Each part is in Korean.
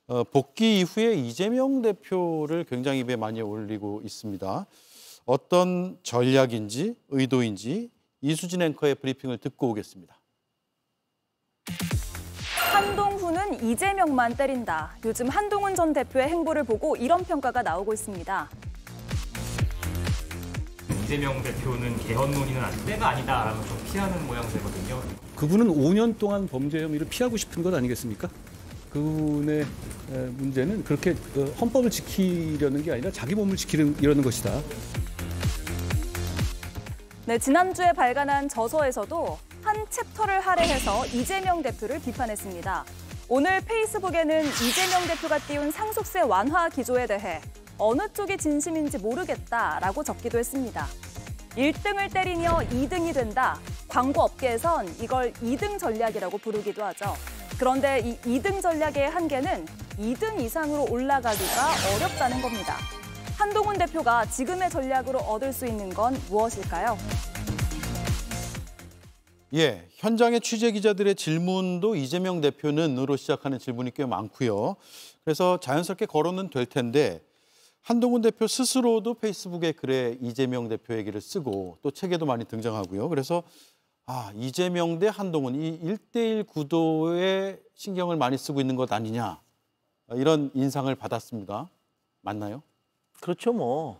복귀 이후에 이재명 대표를 굉장히 입에 많이 올리고 있습니다. 어떤 전략인지 의도인지 이수진 앵커의 브리핑을 듣고 오겠습니다. 한동훈은 이재명만 때린다. 요즘 한동훈 전 대표의 행보를 보고 이런 평가가 나오고 있습니다. 이재명 대표는 개헌 논의는 아직 때가 아니다라는 좀 피하는 모양새거든요. 그분은 5년 동안 범죄 혐의를 피하고 싶은 것 아니겠습니까? 그분의 문제는 그렇게 헌법을 지키려는 게 아니라 자기 몸을 지키려는 것이다. 네, 지난주에 발간한 저서에서도 한 챕터를 할애해서 이재명 대표를 비판했습니다. 오늘 페이스북에는 이재명 대표가 띄운 상속세 완화 기조에 대해 어느 쪽이 진심인지 모르겠다라고 적기도 했습니다. 1등을 때리며 2등이 된다. 광고 업계에선 이걸 2등 전략이라고 부르기도 하죠. 그런데 이 2등 전략의 한계는 2등 이상으로 올라가기가 어렵다는 겁니다. 한동훈 대표가 지금의 전략으로 얻을 수 있는 건 무엇일까요? 예, 현장의 취재 기자들의 질문도 이재명 대표는으로 시작하는 질문이 꽤 많고요. 그래서 자연스럽게 거론은 될 텐데 한동훈 대표 스스로도 페이스북에 글에 이재명 대표 얘기를 쓰고 또 책에도 많이 등장하고요. 그래서 이재명 대 한동훈 이 1대1 구도에 신경을 많이 쓰고 있는 것 아니냐 이런 인상을 받았습니다. 맞나요? 그렇죠, 뭐.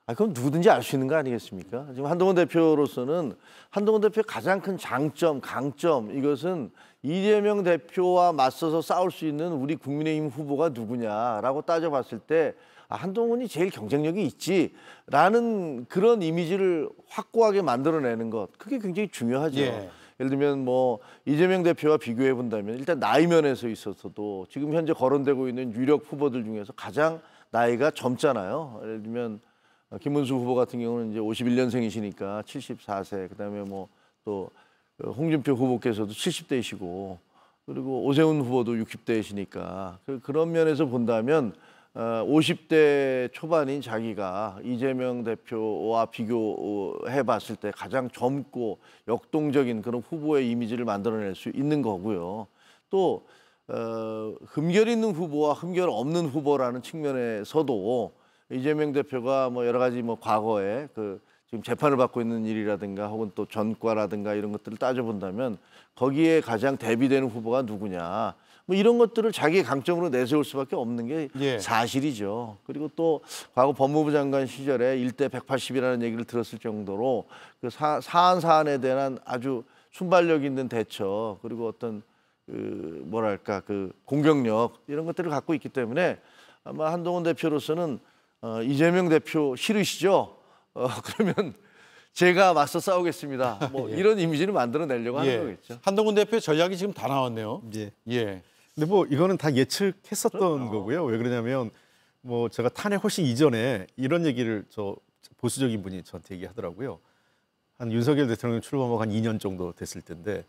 그럼 누구든지 알 수 있는 거 아니겠습니까? 지금 한동훈 대표로서는 한동훈 대표의 가장 큰 장점, 강점 이것은 이재명 대표와 맞서서 싸울 수 있는 우리 국민의힘 후보가 누구냐라고 따져봤을 때 한동훈이 제일 경쟁력이 있지라는 그런 이미지를 확고하게 만들어내는 것, 그게 굉장히 중요하죠. 예. 예를 들면 뭐 이재명 대표와 비교해 본다면 일단 나이 면에서 있어서도 지금 현재 거론되고 있는 유력 후보들 중에서 가장 나이가 젊잖아요. 예를 들면 김문수 후보 같은 경우는 이제 51년생이시니까 74세, 그다음에 뭐 또 홍준표 후보께서도 70대이시고 그리고 오세훈 후보도 60대이시니까 그런 면에서 본다면 50대 초반인 자기가 이재명 대표와 비교해 봤을 때 가장 젊고 역동적인 그런 후보의 이미지를 만들어낼 수 있는 거고요. 또 흠결 있는 후보와 흠결 없는 후보라는 측면에서도 이재명 대표가 뭐 여러 가지 뭐 과거에 지금 재판을 받고 있는 일이라든가 혹은 또 전과라든가 이런 것들을 따져본다면 거기에 가장 대비되는 후보가 누구냐 뭐 이런 것들을 자기의 강점으로 내세울 수밖에 없는 게 사실이죠. 그리고 또 과거 법무부 장관 시절에 1대 180이라는 얘기를 들었을 정도로 그 사안에 대한 아주 순발력 있는 대처 그리고 어떤 뭐랄까 공격력 이런 것들을 갖고 있기 때문에 아마 한동훈 대표로서는 이재명 대표 싫으시죠? 그러면 제가 맞서 싸우겠습니다. 뭐 이런 이미지를 만들어내려고 하는 거겠죠. 한동훈 대표의 전략이 지금 다 나왔네요. 예. 근데 뭐 이거는 다 예측했었던 거고요. 왜 그러냐면 뭐 제가 탄핵 훨씬 이전에 이런 얘기를 보수적인 분이 저한테 얘기하더라고요. 한 윤석열 대통령 출범하고 한 2년 정도 됐을 텐데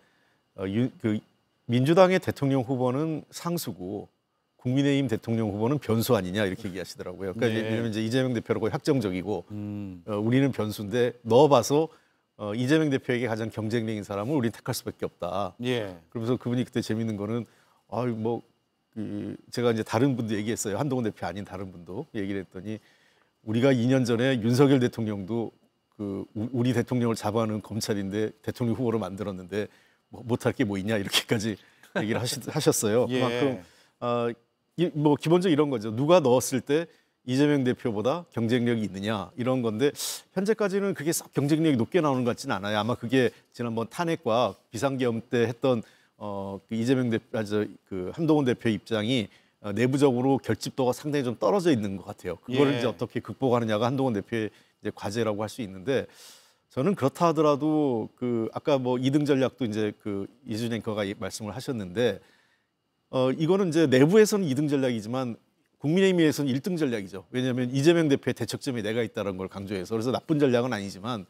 민주당의 대통령 후보는 상수고 국민의힘 대통령 후보는 변수 아니냐 이렇게 얘기하시더라고요. 그러니까 왜냐면 이제 이재명 대표라고 확정적이고 우리는 변수인데 넣어봐서 이재명 대표에게 가장 경쟁력인 사람을 우리는 택할 수밖에 없다. 그러면서 그분이 그때 재밌는 거는 제가 이제 다른 분도 얘기했어요. 한동훈 대표 아닌 다른 분도 얘기를 했더니 우리가 2년 전에 윤석열 대통령도 우리 대통령을 잡아오는 검찰인데 대통령 후보로 만들었는데 못할 게 뭐 있냐 이렇게까지 얘기를 하셨어요. 그만큼 뭐 기본적으로 이런 거죠. 누가 넣었을 때 이재명 대표보다 경쟁력이 있느냐 이런 건데 현재까지는 그게 썩 경쟁력이 높게 나오는 것 같지는 않아요. 아마 그게 지난번 탄핵과 비상계엄 때 했던 이재명 대표, 한동훈 대표 입장이 내부적으로 결집도가 상당히 좀 떨어져 있는 것 같아요. 그거를 이제 어떻게 극복하느냐가 한동훈 대표의 이제 과제라고 할 수 있는데 저는 그렇다 하더라도 아까 뭐 2등 전략도 이제 이수진 앵커가 말씀을 하셨는데 이거는 이제 내부에서는 2등 전략이지만 국민의힘에서는 1등 전략이죠. 왜냐하면 이재명 대표의 대척점이 내가 있다는 걸 강조해서 그래서 나쁜 전략은 아니지만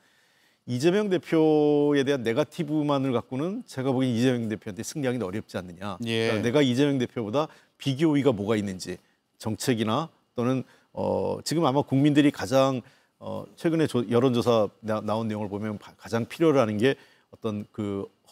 이재명 대표에 대한 네거티브만을 갖고는 제가 보기엔 이재명 대표한테 승리하기는 어렵지 않느냐. 그러니까 내가 이재명 대표보다 비교의가 뭐가 있는지 정책이나 또는 지금 아마 국민들이 가장 최근에 여론조사 나온 내용을 보면 가장 필요로 하는 게 어떤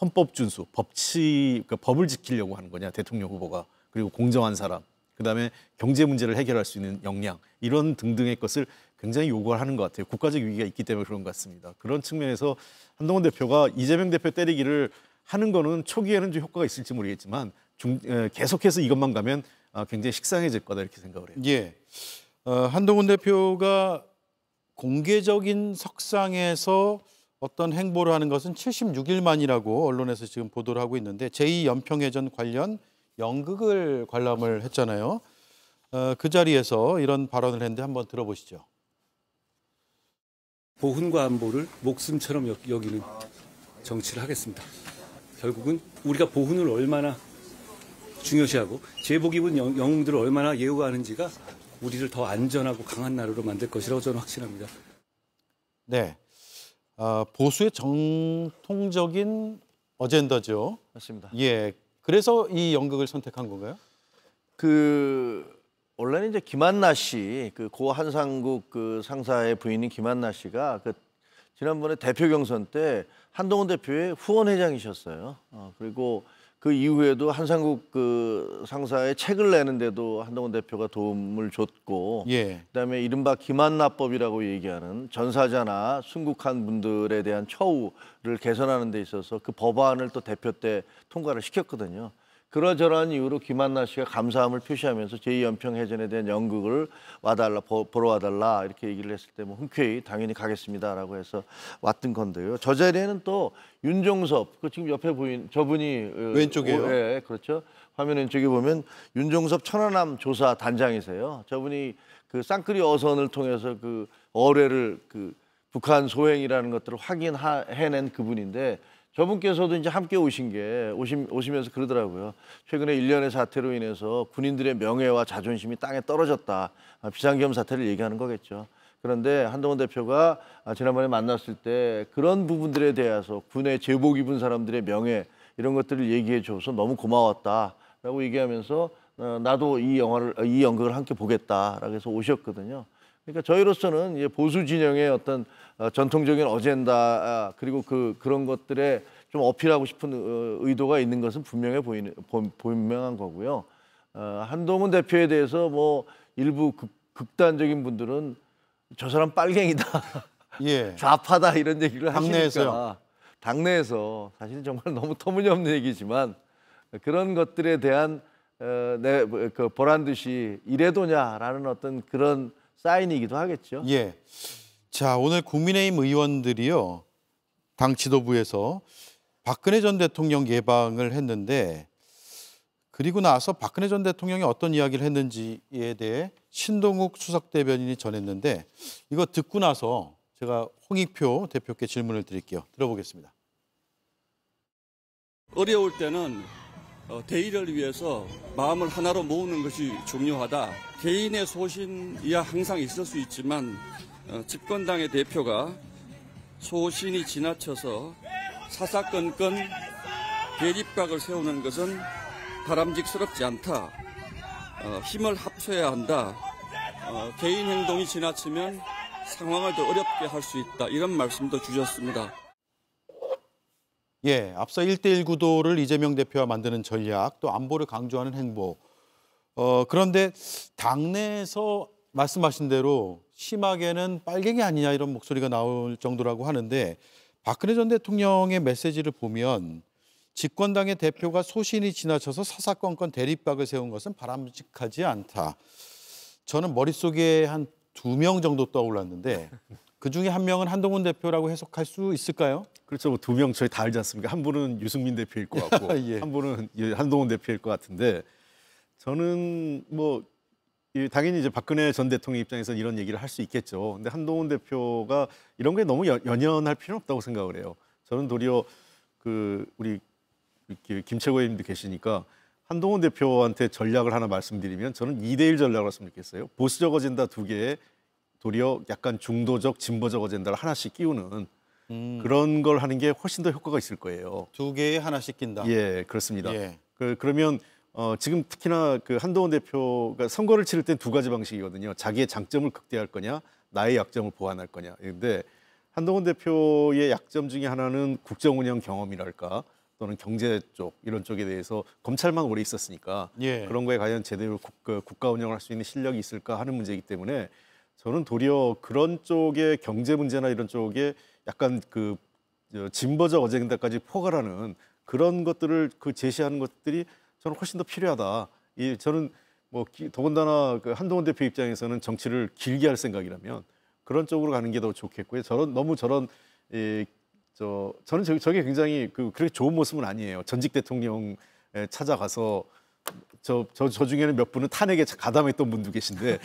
헌법 준수, 그러니까 법을 지키려고 하는 거냐 대통령 후보가 그리고 공정한 사람 그다음에 경제 문제를 해결할 수 있는 역량 이런 등등의 것을 굉장히 요구하는 것 같아요. 국가적 위기가 있기 때문에 그런 것 같습니다. 그런 측면에서 한동훈 대표가 이재명 대표 때리기를 하는 거는 초기에는 좀 효과가 있을지 모르겠지만 계속해서 이것만 가면 굉장히 식상해질 거다 이렇게 생각을 해요. 예. 한동훈 대표가 공개적인 석상에서 어떤 행보를 하는 것은 76일 만이라고 언론에서 지금 보도를 하고 있는데 제2연평해전 관련 연극을 관람을 했잖아요. 그 자리에서 이런 발언을 했는데 한번 들어보시죠. 보훈과 안보를 목숨처럼 여기는 정치를 하겠습니다. 결국은 우리가 보훈을 얼마나 중요시하고 제복 입은 영웅들을 얼마나 예우하는지가 우리를 더 안전하고 강한 나라로 만들 것이라고 저는 확신합니다. 네, 보수의 정통적인 어젠다죠. 맞습니다. 예, 그래서 이 연극을 선택한 건가요? 원래는 이제 김한나 씨, 고 한상국 상사의 부인인 김한나 씨가 지난번에 대표 경선 때 한동훈 대표의 후원회장이셨어요. 그리고 그 이후에도 한상국 상사의 책을 내는데도 한동훈 대표가 도움을 줬고, 예. 그다음에 이른바 김한나법이라고 얘기하는 전사자나 순국한 분들에 대한 처우를 개선하는 데 있어서 그 법안을 또 대표 때 통과를 시켰거든요. 그러저러한 이유로 김한나 씨가 감사함을 표시하면서 제2연평해전에 대한 연극을 보러 와달라 이렇게 얘기를 했을 때 흔쾌히 당연히 가겠습니다라고 해서 왔던 건데요. 저 자리에는 또 윤종섭, 지금 옆에 보인 저분이 왼쪽이에요? 예, 그렇죠. 화면 왼쪽에 보면 윤종섭 천안함 조사 단장이세요. 저분이 쌍끌이 어선을 통해서 어뢰를 북한 소행이라는 것들을 확인해낸 그분인데. 저분께서도 이제 함께 오시면서 그러더라고요. 최근에 일련의 사태로 인해서 군인들의 명예와 자존심이 땅에 떨어졌다. 비상계엄 사태를 얘기하는 거겠죠. 그런데 한동훈 대표가 지난번에 만났을 때 그런 부분들에 대해서 군에 제복 입은 사람들의 명예 이런 것들을 얘기해 줘서 너무 고마웠다라고 얘기하면서 나도 이 연극을 함께 보겠다라고 해서 오셨거든요. 그러니까 저희로서는 이제 보수 진영의 어떤 전통적인 어젠다 그리고 그런 것들에 좀 어필하고 싶은 의도가 있는 것은 분명한 거고요. 한동훈 대표에 대해서 일부 극단적인 분들은 저 사람 빨갱이다, 예. 좌파다 이런 얘기를 당내에서요. 하시니까 당내에서 사실은 정말 너무 터무니없는 얘기지만 그런 것들에 대한 보란 듯이 이래도냐라는 어떤 그런 사인이기도 하겠죠. 예. 자, 오늘 국민의힘 의원들이요. 당 지도부에서 박근혜 전 대통령 예방을 했는데 그리고 나서 박근혜 전 대통령이 어떤 이야기를 했는지에 대해 신동욱 수석 대변인이 전했는데 이거 듣고 나서 제가 홍익표 대표께 질문을 드릴게요. 들어보겠습니다. 어려울 때는 대의를 위해서 마음을 하나로 모으는 것이 중요하다. 개인의 소신이야 항상 있을 수 있지만 집권당의 대표가 소신이 지나쳐서 사사건건 대립각을 세우는 것은 바람직스럽지 않다. 힘을 합쳐야 한다. 개인 행동이 지나치면 상황을 더 어렵게 할 수 있다. 이런 말씀도 주셨습니다. 예, 앞서 1대1 구도를 이재명 대표와 만드는 전략, 또 안보를 강조하는 행보. 그런데 당내에서 말씀하신 대로 심하게는 빨갱이 아니냐 이런 목소리가 나올 정도라고 하는데 박근혜 전 대통령의 메시지를 보면 집권당의 대표가 소신이 지나쳐서 사사건건 대립각을 세운 것은 바람직하지 않다. 저는 머릿속에 한 2명 정도 떠올랐는데 그중에 한 명은 한동훈 대표라고 해석할 수 있을까요? 그렇죠. 2명 저희 다 알지 않습니까? 한 분은 유승민 대표일 것 같고 예. 한 분은 한동훈 대표일 것 같은데 저는 당연히 이제 박근혜 전 대통령 입장에서 이런 얘기를 할 수 있겠죠. 근데 한동훈 대표가 이런 게 너무 연연할 필요는 없다고 생각을 해요. 저는 도리어 우리 김채고 의원님도 계시니까 한동훈 대표한테 전략을 하나 말씀드리면 저는 2대1 전략을 했으면 좋겠어요. 보수적 어젠다 2개에 도리어 약간 중도적 진보적 어젠다를 하나씩 끼우는 그런 걸 하는 게 훨씬 더 효과가 있을 거예요. 2개에 하나씩 낀다. 예, 그렇습니다. 예. 그러면 지금 특히나 한동훈 대표가 선거를 치를 땐 2가지 방식이거든요. 자기의 장점을 극대화할 거냐, 나의 약점을 보완할 거냐. 그런데 한동훈 대표의 약점 중에 하나는 국정 운영 경험이랄까, 또는 경제 쪽 이런 쪽에 대해서 검찰만 오래 있었으니까 예. 그런 거에 과연 제대로 국가 운영을 할 수 있는 실력이 있을까 하는 문제이기 때문에 저는 도리어 그런 쪽의 경제 문제나 이런 쪽에 약간 그 진보적 어젠다까지 포괄하는 그런 것들을 제시하는 것들이 저는 훨씬 더 필요하다. 저는 뭐 더군다나 그 한동훈 대표 입장에서는 정치를 길게 할 생각이라면 그런 쪽으로 가는 게 더 좋겠고요. 저는 저게 굉장히 그렇게 좋은 모습은 아니에요. 전직 대통령 찾아가서 저 중에는 몇 분은 탄핵에 가담했던 분도 계신데.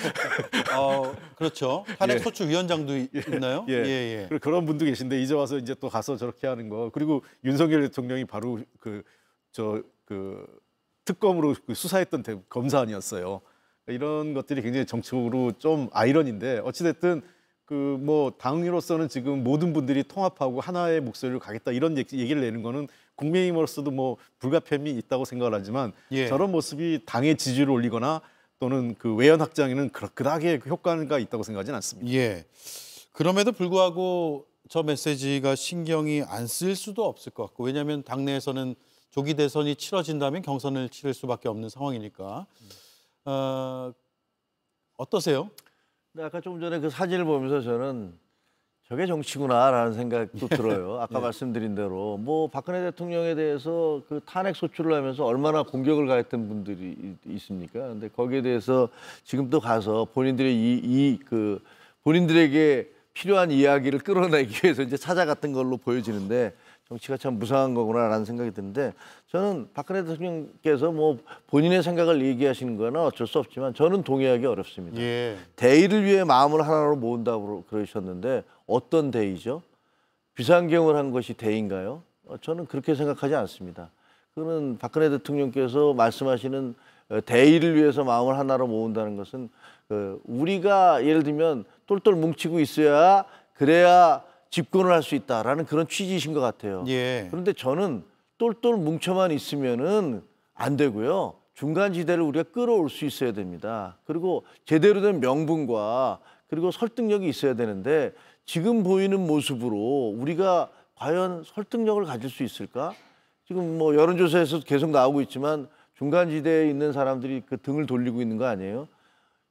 그렇죠. 탄핵 소추 위원장도 있나요? 예. 그런 분도 계신데 이제 와서 이제 또 가서 저렇게 하는 거. 그리고 윤석열 대통령이 바로 특검으로 수사했던 검사안이었어요. 이런 것들이 굉장히 정치적으로 좀 아이러니인데 어찌됐든 당으로서는 지금 모든 분들이 통합하고 하나의 목소리로 가겠다 이런 얘기를 내는 거는 국민의힘으로서도 뭐 불가피함이 있다고 생각을 하지만 예. 저런 모습이 당의 지지를 올리거나 또는 그 외연 확장에는 그다게 효과가 있다고 생각하지는 않습니다. 예. 그럼에도 불구하고 저 메시지가 신경이 안 쓰일 수도 없을 것 같고 왜냐하면 당내에서는 조기 대선이 치러진다면 경선을 치를 수밖에 없는 상황이니까 어떠세요? 아까 조금 전에 그 사진을 보면서 저는 저게 정치구나라는 생각도 들어요. 아까 말씀드린 대로 뭐 박근혜 대통령에 대해서 그 탄핵 소추를 하면서 얼마나 공격을 가했던 분들이 있습니까? 근데 거기에 대해서 지금 또 가서 본인들의 본인들에게 필요한 이야기를 끌어내기 위해서 이제 찾아갔던 걸로 보여지는데 정치가 참 무상한 거구나라는 생각이 드는데 저는 박근혜 대통령께서 뭐 본인의 생각을 얘기하시는 거는 어쩔 수 없지만 저는 동의하기 어렵습니다. 예. 대의를 위해 마음을 하나로 모은다고 그러셨는데 어떤 대의죠? 비상경을 한 것이 대의인가요? 저는 그렇게 생각하지 않습니다. 그거는 박근혜 대통령께서 말씀하시는 대의를 위해서 마음을 하나로 모은다는 것은 우리가 예를 들면 똘똘 뭉치고 있어야 그래야 집권을 할 수 있다라는 그런 취지이신 것 같아요. 예. 그런데 저는 똘똘 뭉쳐만 있으면은 안 되고요. 중간 지대를 우리가 끌어올 수 있어야 됩니다. 그리고 제대로 된 명분과 그리고 설득력이 있어야 되는데 지금 보이는 모습으로 우리가 과연 설득력을 가질 수 있을까? 지금 뭐 여론조사에서 계속 나오고 있지만 중간 지대에 있는 사람들이 그 등을 돌리고 있는 거 아니에요?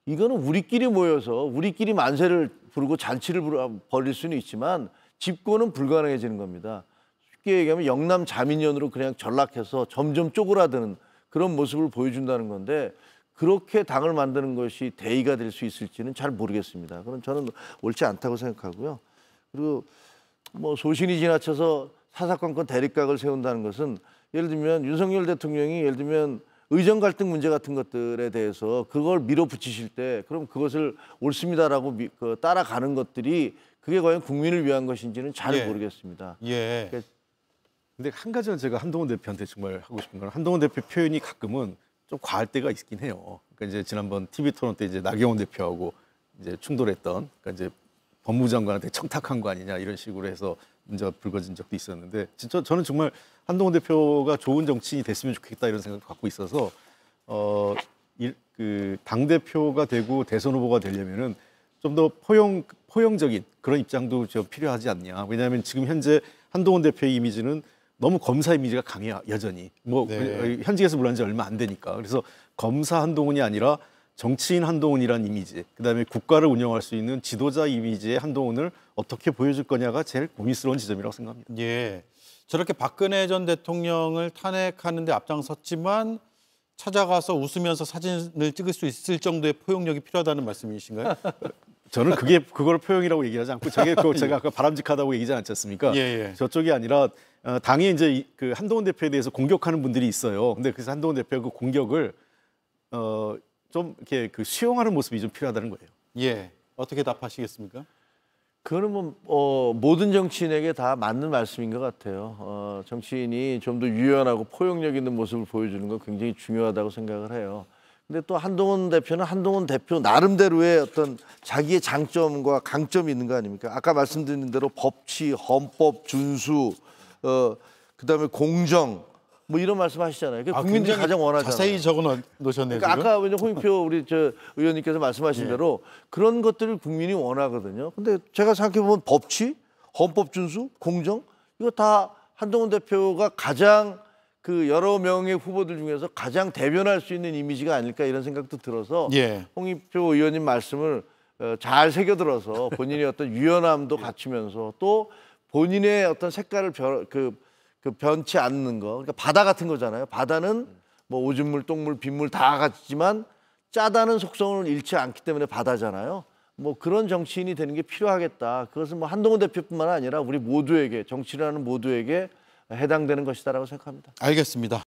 이거는 우리끼리 모여서 우리끼리 만세를 부르고 잔치를 벌일 수는 있지만 집권은 불가능해지는 겁니다. 쉽게 얘기하면 영남 자민련으로 그냥 전락해서 점점 쪼그라드는 그런 모습을 보여준다는 건데 그렇게 당을 만드는 것이 대의가 될 수 있을지는 잘 모르겠습니다. 그건 저는 옳지 않다고 생각하고요. 그리고 뭐 소신이 지나쳐서 사사건건 대립각을 세운다는 것은 예를 들면 윤석열 대통령이 예를 들면 의정 갈등 문제 같은 것들에 대해서 그걸 밀어붙이실 때 그럼 그것을 옳습니다라고 따라가는 것들이 그게 과연 국민을 위한 것인지는 잘 예. 모르겠습니다. 예. 근데 한 가지는 제가 한동훈 대표한테 정말 하고 싶은 건 한동훈 대표 표현이 가끔은 좀 과할 때가 있긴 해요. 그러니까 이제 지난번 TV 토론 때 이제 나경원 대표하고 이제 충돌했던 그러니까 이제 법무장관한테 청탁한 거 아니냐 이런 식으로 해서 문제가 불거진 적도 있었는데 진짜 저는 정말 한동훈 대표가 좋은 정치인이 됐으면 좋겠다 이런 생각을 갖고 있어서 당 대표가 되고 대선 후보가 되려면은 좀 더 포용적인 그런 입장도 좀 필요하지 않냐. 왜냐하면 지금 현재 한동훈 대표의 이미지는 너무 검사 이미지가 강해요. 여전히 네. 현직에서 물러난 지 얼마 안 되니까. 그래서 검사 한동훈이 아니라 정치인 한동훈이라는 이미지, 그다음에 국가를 운영할 수 있는 지도자 이미지의 한동훈을 어떻게 보여줄 거냐가 제일 고민스러운 지점이라고 생각합니다. 예. 저렇게 박근혜 전 대통령을 탄핵하는 데 앞장섰지만 찾아가서 웃으면서 사진을 찍을 수 있을 정도의 포용력이 필요하다는 말씀이신가요? 저는 그걸 포용이라고 얘기하지 않고 제가 아까 바람직하다고 얘기하지 않지 않습니까? 예. 저쪽이 아니라 당에 이제 그 한동훈 대표에 대해서 공격하는 분들이 있어요. 근데 그래서 한동훈 대표가 그 공격을 좀 이렇게 수용하는 모습이 좀 필요하다는 거예요. 예. 어떻게 답하시겠습니까? 그거는 모든 정치인에게 다 맞는 말씀인 것 같아요. 정치인이 좀 더 유연하고 포용력 있는 모습을 보여주는 건 굉장히 중요하다고 생각을 해요. 근데 또 한동훈 대표는 한동훈 대표 나름대로의 어떤 자기의 장점과 강점이 있는 거 아닙니까? 아까 말씀드린 대로 법치, 헌법, 준수, 그다음에 공정 뭐 이런 말씀하시잖아요. 국민들이 가장 원하잖아요. 자세히 적어 놓으셨네요. 그러니까 아까 홍익표 우리 의원님께서 말씀하신 대로 그런 것들을 국민이 원하거든요. 근데 제가 생각해 보면 법치, 헌법 준수, 공정 이거 다 한동훈 대표가 가장 그 여러 명의 후보들 중에서 가장 대변할 수 있는 이미지가 아닐까 이런 생각도 들어서 예. 홍익표 의원님 말씀을 잘 새겨들어서 본인의 어떤 유연함도 갖추면서 또 본인의 어떤 색깔을 변치 않는 거. 그러니까 바다 같은 거잖아요. 바다는 뭐 오줌물, 똥물, 빗물 다 같지만 짜다는 속성을 잃지 않기 때문에 바다잖아요. 뭐 그런 정치인이 되는 게 필요하겠다. 그것은 뭐 한동훈 대표뿐만 아니라 우리 모두에게 정치라는 모두에게 해당되는 것이다라고 생각합니다. 알겠습니다.